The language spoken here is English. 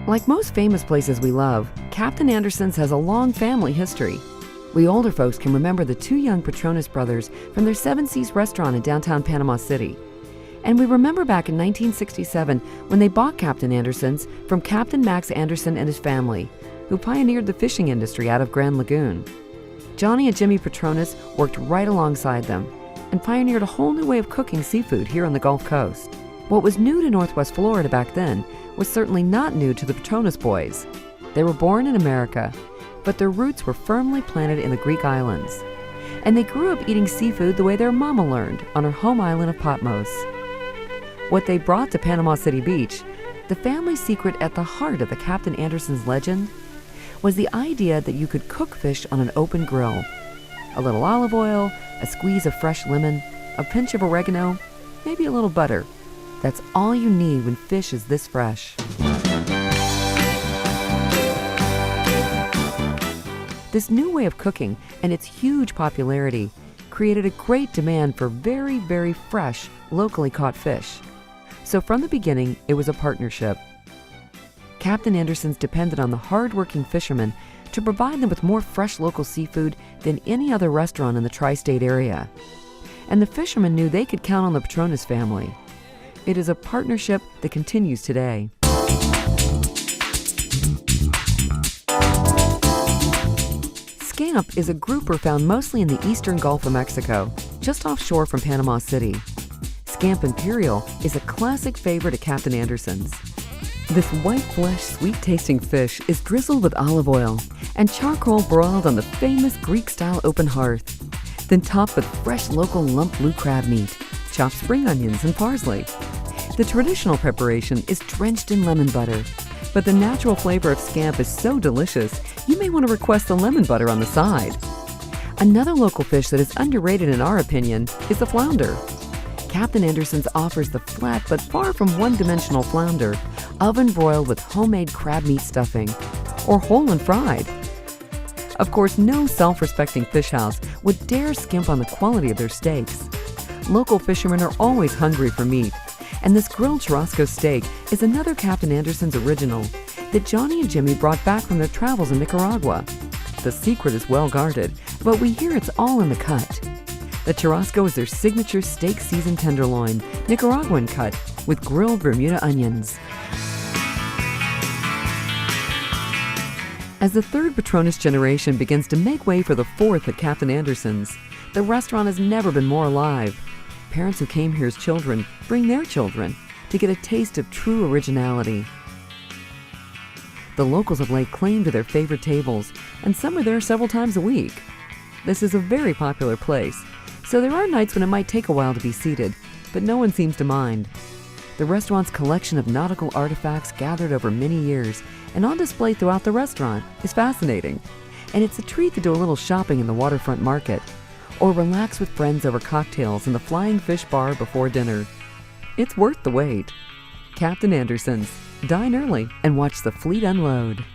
Like most famous places we love, Captain Anderson's has a long family history. We older folks can remember the two young Petronas brothers from their Seven Seas restaurant in downtown Panama City. And we remember back in 1967 when they bought Captain Anderson's from Captain Max Anderson and his family, who pioneered the fishing industry out of Grand Lagoon. Johnny and Jimmy Petronas worked right alongside them and pioneered a whole new way of cooking seafood here on the Gulf Coast. What was new to Northwest Florida back then was certainly not new to the Petronas boys. They were born in America, but their roots were firmly planted in the Greek islands. And they grew up eating seafood the way their mama learned on her home island of Patmos. What they brought to Panama City Beach, the family secret at the heart of the Captain Anderson's legend, was the idea that you could cook fish on an open grill. A little olive oil, a squeeze of fresh lemon, a pinch of oregano, maybe a little butter. That's all you need when fish is this fresh. This new way of cooking and its huge popularity created a great demand for very, very fresh, locally caught fish. So from the beginning, it was a partnership. Captain Anderson's depended on the hard-working fishermen to provide them with more fresh local seafood than any other restaurant in the tri-state area. And the fishermen knew they could count on the Petronas family. It is a partnership that continues today. Scamp is a grouper found mostly in the eastern Gulf of Mexico, just offshore from Panama City. Scamp Imperial is a classic favorite at Captain Anderson's. This white-flesh, sweet-tasting fish is drizzled with olive oil and charcoal broiled on the famous Greek-style open hearth, then topped with fresh local lump blue crab meat, chopped spring onions, and parsley. The traditional preparation is drenched in lemon butter, but the natural flavor of scamp is so delicious, you may want to request the lemon butter on the side. Another local fish that is underrated in our opinion is the flounder. Captain Anderson's offers the flat but far from one-dimensional flounder, oven-broiled with homemade crab meat stuffing, or whole and fried. Of course, no self-respecting fish house would dare skimp on the quality of their steaks. Local fishermen are always hungry for meat, and this grilled Tarasco steak is another Captain Anderson's original that Johnny and Jimmy brought back from their travels in Nicaragua. The secret is well guarded, but we hear it's all in the cut. The Tarasco is their signature steak seasoned tenderloin, Nicaraguan cut, with grilled Bermuda onions. As the third Petronas generation begins to make way for the fourth at Captain Anderson's, the restaurant has never been more alive. Parents who came here as children bring their children to get a taste of true originality. The locals have laid claim to their favorite tables, and some are there several times a week. This is a very popular place, so there are nights when it might take a while to be seated, but no one seems to mind. The restaurant's collection of nautical artifacts gathered over many years and on display throughout the restaurant is fascinating, and it's a treat to do a little shopping in the waterfront market or relax with friends over cocktails in the Flying Fish Bar before dinner. It's worth the wait. Captain Anderson's. Dine early and watch the fleet unload.